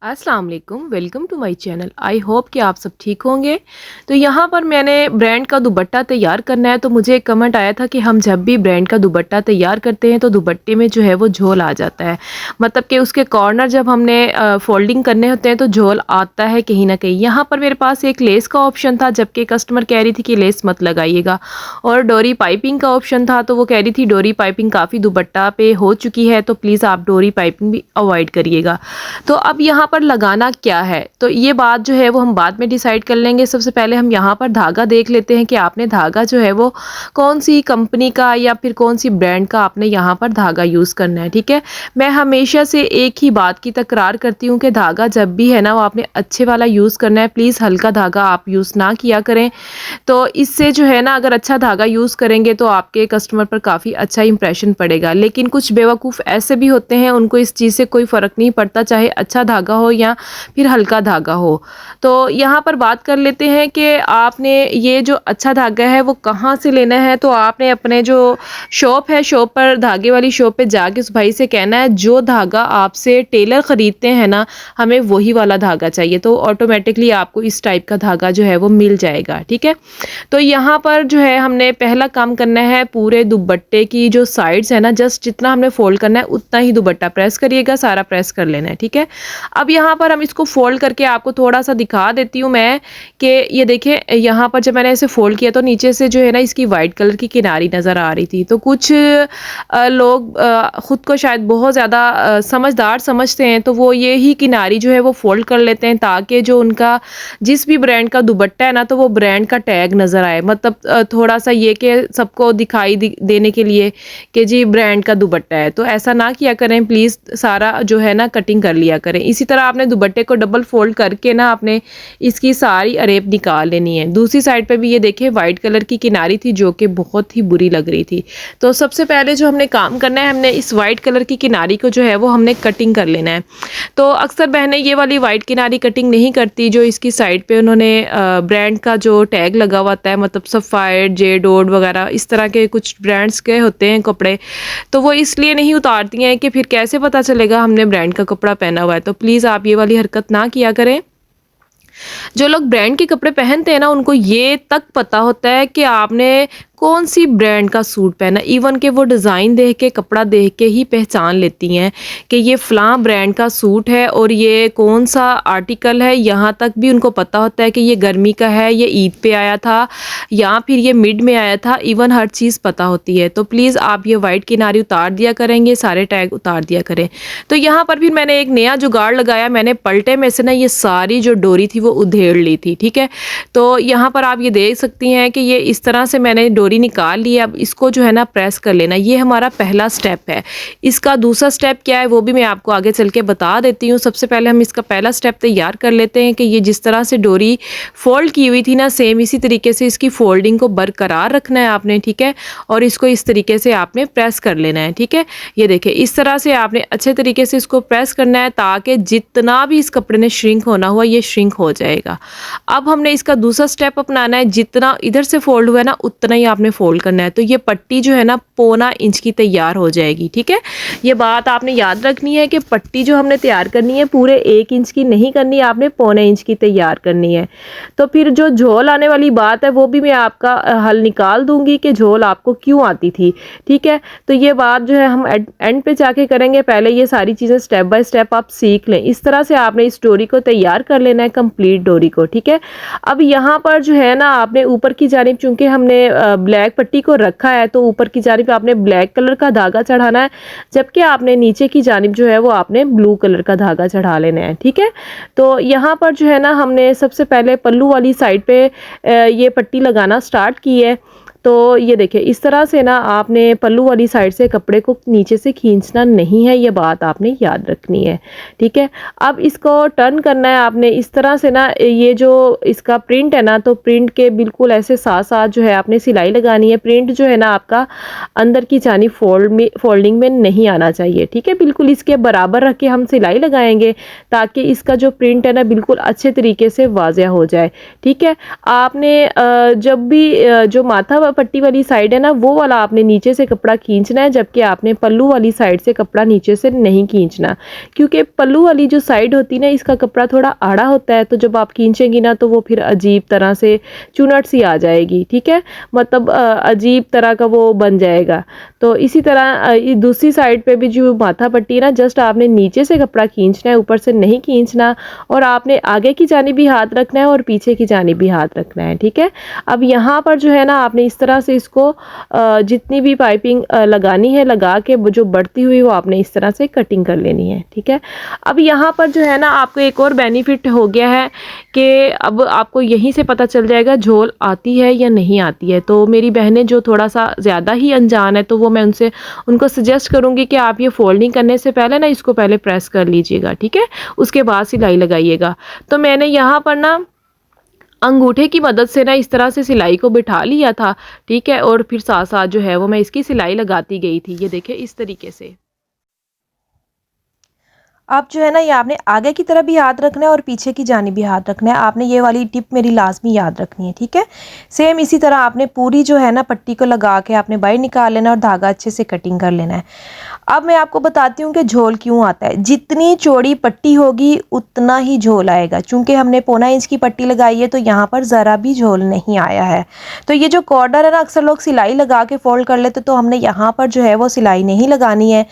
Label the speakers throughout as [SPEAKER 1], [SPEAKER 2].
[SPEAKER 1] अस्सलाम वालेकुम, welcome to my channel. I hope कि आप सब ठीक होंगे। तो यहाँ पर मैंने ब्रांड का दुपट्टा तैयार करना है। तो मुझे एक कमेंट आया था कि हम जब भी ब्रांड का दुपट्टा तैयार करते हैं तो दुपट्टे में जो है वो झोल आ जाता है, मतलब कि उसके कॉर्नर जब हमने फोल्डिंग करने होते हैं तो झोल आता है कहीं ना कहीं। यहाँ पर मेरे पास एक लेस का ऑप्शन था, जबकि कस्टमर कह रही थी कि लेस मत लगाइएगा, और डोरी पाइपिंग का ऑप्शन था, तो वो कह रही थी डोरी पाइपिंग काफ़ी दुपट्टा पे हो चुकी है, तो प्लीज़ आप डोरी पाइपिंग भी अवॉइड करिएगा। तो अब यहाँ पर लगाना क्या है, तो ये बात जो है वो हम बाद में डिसाइड कर लेंगे। सबसे पहले हम यहाँ पर धागा देख लेते हैं कि आपने धागा जो है वो कौन सी कंपनी का या फिर कौन सी ब्रांड का आपने यहाँ पर धागा यूज़ करना है। ठीक है, मैं हमेशा से एक ही बात की तकरार करती हूँ कि धागा जब भी है ना वो आपने अच्छे वाला यूज़ करना है। प्लीज़ हल्का धागा आप यूज़ ना किया करें। तो इससे जो है ना, अगर अच्छा धागा यूज़ करेंगे तो आपके कस्टमर पर काफ़ी अच्छा इंप्रेशन पड़ेगा। लेकिन कुछ बेवकूफ़ ऐसे भी होते हैं, उनको इस चीज़ से कोई फ़र्क नहीं पड़ता, चाहे अच्छा धागा हो या फिर हल्का धागा हो। तो यहाँ पर बात कर लेते हैं कि आपने ये जो अच्छा धागा है वो कहाँ से लेना है। तो आपने अपने जो शॉप है, शॉप पर धागे वाली शॉप पे जाके उस भाई से कहना है जो धागा आपसे टेलर ख़रीदते हैं ना, हमें वही वाला धागा चाहिए। तो ऑटोमेटिकली आपको इस टाइप का धागा जो है वो मिल जाएगा। ठीक है, तो यहाँ पर जो है हमने पहला काम करना है, पूरे दुपट्टे की जो साइड्स है ना, जस्ट जितना हमने फोल्ड करना है उतना ही दुपट्टा प्रेस करिएगा, सारा प्रेस कर लेना है। ठीक है, अब यहाँ पर हम इसको फोल्ड करके आपको थोड़ा सा दिखा देती हूँ मैं कि ये देखिए, यहाँ पर जब मैंने इसे फोल्ड किया तो नीचे से जो है ना इसकी वाइट कलर की किनारी नज़र आ रही थी। तो कुछ लोग ख़ुद को शायद बहुत ज़्यादा समझदार समझते हैं, तो वो ये ही किनारी जो है वो फोल्ड कर लेते हैं ताकि जो उनका जिस भी ब्रांड का दुपट्टा है ना, तो वो ब्रांड का टैग नज़र आए। मतलब थोड़ा सा ये कि सबको दिखाई देने के लिए कि जी ब्रांड का दुपट्टा है। तो ऐसा ना किया करें प्लीज़, सारा जो है ना कटिंग कर लिया करें। इसी तरह आपने दुपट्टे को डबल फोल्ड करके ना आपने इसकी सारी अरेब निकाल लेनी है। दूसरी साइड पे भी ये देखिए वाइट कलर की किनारी थी जो कि बहुत ही बुरी लग रही थी। तो सबसे पहले जो हमने काम करना है, हमने इस वाइट कलर की किनारी को जो है वो हमने कटिंग कर लेना है। तो अक्सर बहनें ये वाली वाइट किनारी कटिंग नहीं करती, जो इसकी साइड पे उन्होंने ब्रांड का जो टैग लगा हुआ होता है, मतलब सफ़ायर, जेडोड वगैरह इस तरह के कुछ ब्रांड्स के होते हैं कपड़े, तो वो इसलिए नहीं उतारती हैं कि फिर कैसे पता चलेगा हमने ब्रांड का कपड़ा पहना हुआ है। तो प्लीज़ आप ये वाली हरकत ना किया करें। जो लोग ब्रांड के कपड़े पहनते हैं ना, उनको ये तक पता होता है कि आपने कौन सी ब्रांड का सूट पहना। इवन के वो डिज़ाइन देख के, कपड़ा देख के ही पहचान लेती हैं कि ये फ़लाँ ब्रांड का सूट है और ये कौन सा आर्टिकल है। यहाँ तक भी उनको पता होता है कि ये गर्मी का है, ये ईद पे आया था या फिर ये मिड में आया था। इवन हर चीज़ पता होती है। तो प्लीज़ आप ये वाइट किनारी उतार दिया करेंगे, सारे टैग उतार दिया करें। तो यहाँ पर फिर मैंने एक नया जुगाड़ लगाया, मैंने पलटे में से ना ये सारी जो डोरी थी वो उधेड़ ली थी। ठीक है, तो यहाँ पर आप ये देख सकती हैं कि ये इस तरह से मैंने डोरी निकाल ली। अब इसको जो है ना प्रेस कर लेना। ये हमारा पहला स्टेप है। इसका दूसरा स्टेप क्या है वो भी मैं आपको आगे चल के बता देती हूँ। सबसे पहले हम इसका पहला स्टेप तैयार कर लेते हैं कि ये जिस तरह से डोरी फोल्ड की हुई थी ना, सेम इसी तरीके से इसकी फोल्डिंग को बरकरार रखना है आपने। ठीक है, और इसको इस तरीके से आपने प्रेस कर लेना है। ठीक है, ये देखिए इस तरह से आपने अच्छे तरीके से इसको प्रेस करना है ताकि जितना भी इस कपड़े ने श्रिंक होना हुआ ये श्रिंक हो जाएगा। अब हमने इसका दूसरा स्टेप अपनाना है। जितना इधर से फोल्ड हुआ है ना उतना ही आपने फोल्ड करना है। तो ये पट्टी जो है ना 1.25 इंच की तैयार हो जाएगी। ठीक है, ये बात आपने याद रखनी है कि पट्टी जो हमने तैयार करनी है पूरे 1 इंच की नहीं करनी, आपने 1.25 इंच की तैयार करनी है। तो फिर जो झोल आने वाली बात है वो भी मैं आपका हल निकाल दूंगी कि झोल आपको क्यों आती थी। ठीक है, तो ये बात जो है हम एंड पे जाके करेंगे। पहले ये सारी चीज़ें स्टेप बाय स्टेप आप सीख लें। इस तरह से आपने इस डोरी को तैयार कर लेना है, कंप्लीट डोरी को। ठीक है, अब यहाँ पर जो है ना आपने ऊपर की जानिब, चूंकि हमने ब्लैक पट्टी को रखा है तो ऊपर की जानिब आपने ब्लैक कलर का धागा चढ़ाना है, जबकि आपने नीचे की जानिब जो है वो आपने ब्लू कलर का धागा चढ़ा लेना है। ठीक है, तो यहाँ पर जो है ना हमने सबसे पहले पल्लू वाली साइड पे ये पट्टी लगाना स्टार्ट की है। तो ये देखिए इस तरह से ना आपने पल्लू वाली साइड से कपड़े को नीचे से खींचना नहीं है, ये बात आपने याद रखनी है। ठीक है, अब इसको टर्न करना है आपने इस तरह से ना, ये जो इसका प्रिंट है ना, तो प्रिंट के बिल्कुल ऐसे साथ साथ जो है आपने सिलाई लगानी है। प्रिंट जो है ना आपका अंदर की जानी फोल्डिंग में नहीं आना चाहिए। ठीक है, बिल्कुल इसके बराबर रख के हम सिलाई लगाएंगे ताकि इसका जो प्रिंट है ना बिल्कुल अच्छे तरीके से वाज़िया हो जाए। ठीक है, आपने जब भी जो माथा पट्टी वाली साइड है ना, वो वाला आपने नीचे से कपड़ा खींचना है, जबकि आपने पल्लू वाली साइड से कपड़ा नीचे से नहीं खींचना, क्योंकि पल्लू वाली जो साइड होती है ना, इसका कपड़ा थोड़ा आड़ा होता है, तो जब आप खींचेंगी ना तो वो फिर अजीब तरह से चुनट सी आ जाएगी, ठीक है, मतलब अजीब तरह का वो बन जाएगा। तो इसी तरह दूसरी साइड पे भी जो माथा पट्टी है ना, जस्ट आपने नीचे से कपड़ा खींचना है, ऊपर से नहीं खींचना, और आपने आगे की जानिब भी हाथ रखना है और पीछे की जानिब भी हाथ रखना है, ठीक है। अब यहाँ पर जो है ना, आपने इस तरह से इसको जितनी भी पाइपिंग लगानी है लगा के जो बढ़ती हुई वो आपने इस तरह से कटिंग कर लेनी है, ठीक है। अब यहाँ पर जो है ना, आपको एक और बेनिफिट हो गया है कि अब आपको यहीं से पता चल जाएगा झोल आती है या नहीं आती है। तो मेरी बहनें जो थोड़ा सा ज़्यादा ही अनजान है, तो वो मैं उनको सजेस्ट करूँगी कि आप ये फोल्डिंग करने से पहले ना इसको पहले प्रेस कर लीजिएगा, ठीक है, उसके बाद सिलाई लगाइएगा। तो मैंने यहाँ पर ना अंगूठे की मदद से ना इस तरह से सिलाई को बिठा लिया था, ठीक है, और फिर साथ साथ जो है वो मैं इसकी सिलाई लगाती गई थी। ये देखिए इस तरीके से।
[SPEAKER 2] अब जो है ना, ये आपने आगे की तरफ भी हाथ रखना है और पीछे की जानिब भी हाथ रखना है। आपने ये वाली टिप मेरी लाजमी याद रखनी है, ठीक है। सेम इसी तरह आपने पूरी जो है ना पट्टी को लगा के आपने बाहर निकाल लेना और धागा अच्छे से कटिंग कर लेना है। अब मैं आपको बताती हूँ कि झोल क्यों आता है। जितनी चौड़ी पट्टी होगी उतना ही झोल आएगा। चूँकि हमने 1.25 इंच की पट्टी लगाई है तो यहाँ पर ज़रा भी झोल नहीं आया है। तो ये जो कॉर्डर है ना, अक्सर लोग सिलाई लगा के फोल्ड कर लेते, तो हमने यहाँ पर जो है वो सिलाई नहीं लगानी है।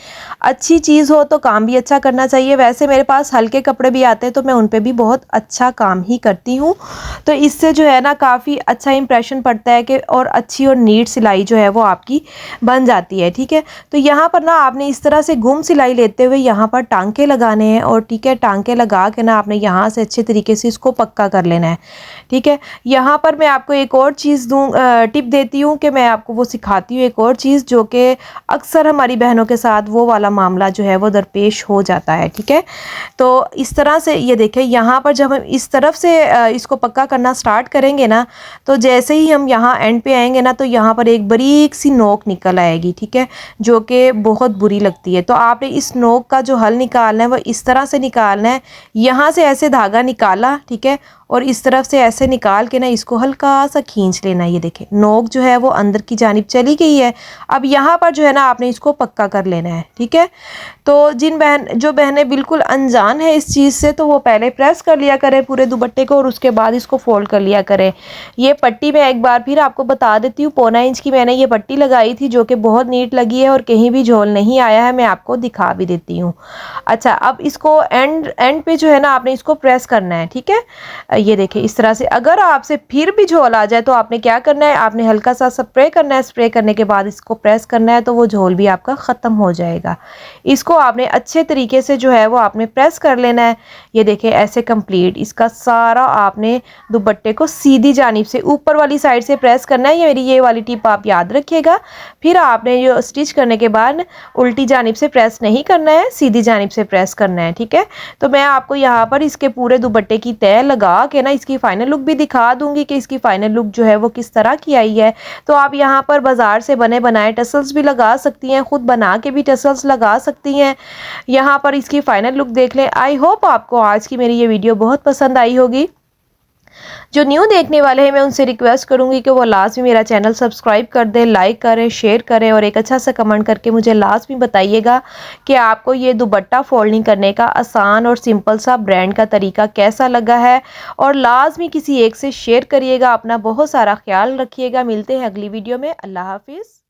[SPEAKER 2] अच्छी चीज़ हो तो काम भी अच्छा करना चाहिए। वैसे मेरे पास हल्के कपड़े भी आते हैं तो मैं उन पे भी बहुत अच्छा काम ही करती हूँ। तो इससे जो है ना काफ़ी अच्छा इंप्रेशन पड़ता है कि और अच्छी और नीट सिलाई जो है वो आपकी बन जाती है, ठीक है। तो यहाँ पर ना आपने इस तरह से घुम सिलाई लेते हुए यहाँ पर टांके लगाने हैं, और ठीक है, टांके लगा के ना आपने यहाँ से अच्छे तरीके से इसको पक्का कर लेना है, ठीक है। यहाँ पर मैं आपको एक और चीज़ टिप देती हूँ कि मैं आपको वो सिखाती हूँ, एक और चीज़ जो कि अक्सर हमारी बहनों के साथ वो वाला मामला जो है वो दरपेश हो जाता है, ठीक है। तो इस तरह से ये देखें, यहाँ पर जब हम इस तरफ से इसको पक्का करना स्टार्ट करेंगे ना, तो जैसे ही हम यहाँ एंड पे आएंगे ना, तो यहाँ पर एक बारीक सी नोक निकल आएगी, ठीक है, जो कि बहुत बुरी लगती है। तो आपने इस नोक का जो हल निकालना है वो इस तरह से निकालना है। यहाँ से ऐसे धागा निकाला, ठीक है, और इस तरफ से ऐसे निकाल के ना इसको हल्का सा खींच लेना है। ये देखें, नोक जो है वो अंदर की जानिब चली गई है। अब यहाँ पर जो है ना आपने इसको पक्का कर लेना है, ठीक है। तो जो बहनें बिल्कुल अनजान है इस चीज़ से, तो वो पहले प्रेस कर लिया करें पूरे दुपट्टे को और उसके बाद इसको फोल्ड कर लिया करें। ये पट्टी मैं एक बार फिर आपको बता देती हूँ, 1.25 इंच की मैंने ये पट्टी लगाई थी, जो कि बहुत नीट लगी है और कहीं भी झोल नहीं आया है। मैं आपको दिखा भी देती हूँ। अच्छा, अब इसको एंड पे जो है ना आपने इसको प्रेस करना है, ठीक है। ये देखिए इस तरह से। अगर आपसे फिर भी झोल आ जाए तो आपने क्या करना है, आपने हल्का सा स्प्रे करना है। स्प्रे करने के बाद इसको प्रेस करना है, तो वो झोल भी आपका ख़त्म हो जाएगा। इसको आपने अच्छे तरीके से जो है वो आपने प्रेस कर लेना है। ये देखिए ऐसे कंप्लीट इसका सारा आपने दुपट्टे को सीधी जानिब से ऊपर वाली साइड से प्रेस करना है। ये मेरी ये वाली टिप आप याद रखिएगा। फिर आपने जो स्टिच करने के बाद उल्टी जानिब से प्रेस नहीं करना है, सीधी जानिब से प्रेस करना है, ठीक है। तो मैं आपको यहाँ पर इसके पूरे दुपट्टे की तय लगा के ना इसकी फाइनल लुक भी दिखा दूंगी कि इसकी फाइनल लुक जो है वो किस तरह की आई है। तो आप यहाँ पर बाजार से बने बनाए टसल्स भी लगा सकती हैं, खुद बना के भी टसल्स लगा सकती हैं। यहाँ पर इसकी फाइनल लुक देख लें। आई होप आपको आज की मेरी ये वीडियो बहुत पसंद आई होगी। जो न्यू देखने वाले हैं मैं उनसे रिक्वेस्ट करूंगी कि वो लाजमी मेरा चैनल सब्सक्राइब कर दें, लाइक करें, शेयर करें और एक अच्छा सा कमेंट करके मुझे लाजमी बताइएगा कि आपको ये दुपट्टा फोल्डिंग करने का आसान और सिंपल सा ब्रांड का तरीका कैसा लगा है। और लाजमी किसी एक से शेयर करिएगा। अपना बहुत सारा ख्याल रखिएगा। मिलते हैं अगली वीडियो में। अल्लाह हाफिज़।